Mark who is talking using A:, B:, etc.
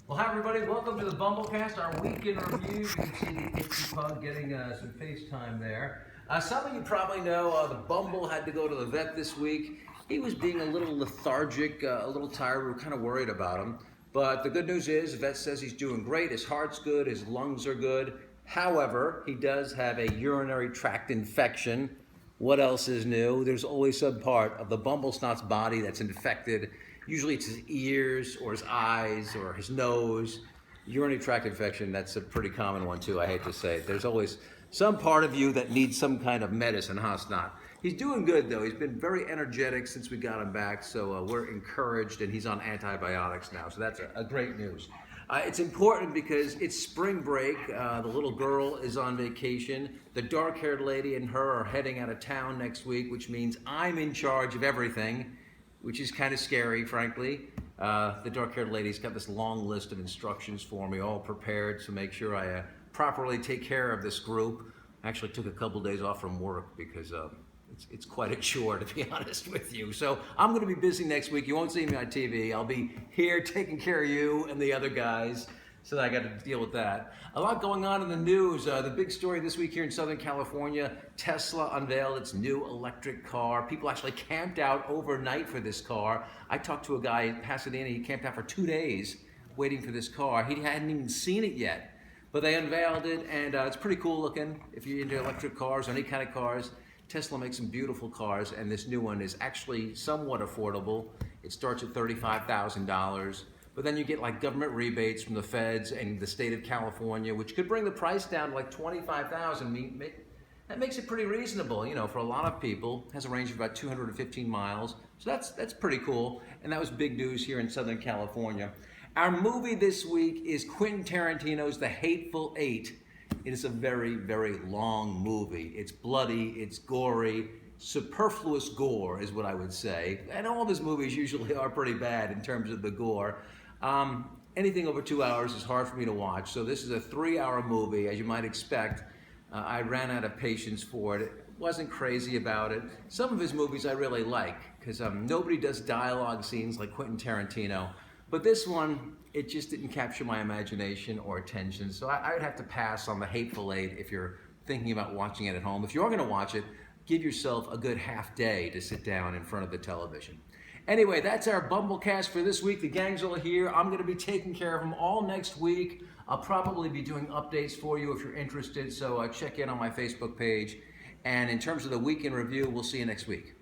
A: Well, hi everybody, welcome to the Bumblecast, our weekend review. You can see the Itchy Pug getting some FaceTime there. Some of you probably know the Bumble had to go to the vet this week. He was being a little lethargic, a little tired. We were kind of worried about him. But the good news is, the vet says he's doing great. His heart's good, his lungs are good. However, he does have a urinary tract infection. What else is new? There's always some part of the Bumblesnot's body that's infected. Usually it's his ears or his eyes or his nose. Urinary tract infection, that's a pretty common one too, I hate to say. There's always some part of you that needs some kind of medicine, huh, Snot? He's doing good though. He's been very energetic since we got him back, so we're encouraged, and he's on antibiotics now, so that's a great news. It's important because it's spring break. The little girl is on vacation. The dark-haired lady and her are heading out of town next week, which means I'm in charge of everything, which is kind of scary, frankly. The dark-haired lady's got this long list of instructions for me, all prepared to make sure I properly take care of this group. I actually took a couple days off from work because it's quite a chore, to be honest with you. So I'm going to be busy next week. You won't see me on TV. I'll be here taking care of you and the other guys. So I got to deal with that. A lot going on in the news. The big story this week here in Southern California, Tesla unveiled its new electric car. People actually camped out overnight for this car. I talked to a guy in Pasadena. He camped out for 2 days waiting for this car. He hadn't even seen it yet, but they unveiled it, and it's pretty cool looking. If you're into electric cars or any kind of cars, Tesla makes some beautiful cars, and this new one is actually somewhat affordable. It starts at $35,000. But then you get like government rebates from the feds and the state of California, which could bring the price down to like $25,000. That makes it pretty reasonable, you know, for a lot of people. It has a range of about 215 miles, so that's pretty cool. And that was big news here in Southern California. Our movie this week is Quentin Tarantino's The Hateful Eight. It is a very, very long movie. It's bloody, it's gory, superfluous gore is what I would say. And all of his movies usually are pretty bad in terms of the gore. Anything over 2 hours is hard for me to watch, so this is a 3-hour movie, as you might expect. I ran out of patience for it. Wasn't crazy about it. Some of his movies I really like, because nobody does dialogue scenes like Quentin Tarantino. But this one, it just didn't capture my imagination or attention, so I would have to pass on The Hateful Eight if you're thinking about watching it at home. If you're going to watch it, give yourself a good half day to sit down in front of the television. Anyway, that's our Bumblecast for this week. The gang's all here. I'm going to be taking care of them all next week. I'll probably be doing updates for you if you're interested, so check in on my Facebook page. And in terms of the weekend review, we'll see you next week.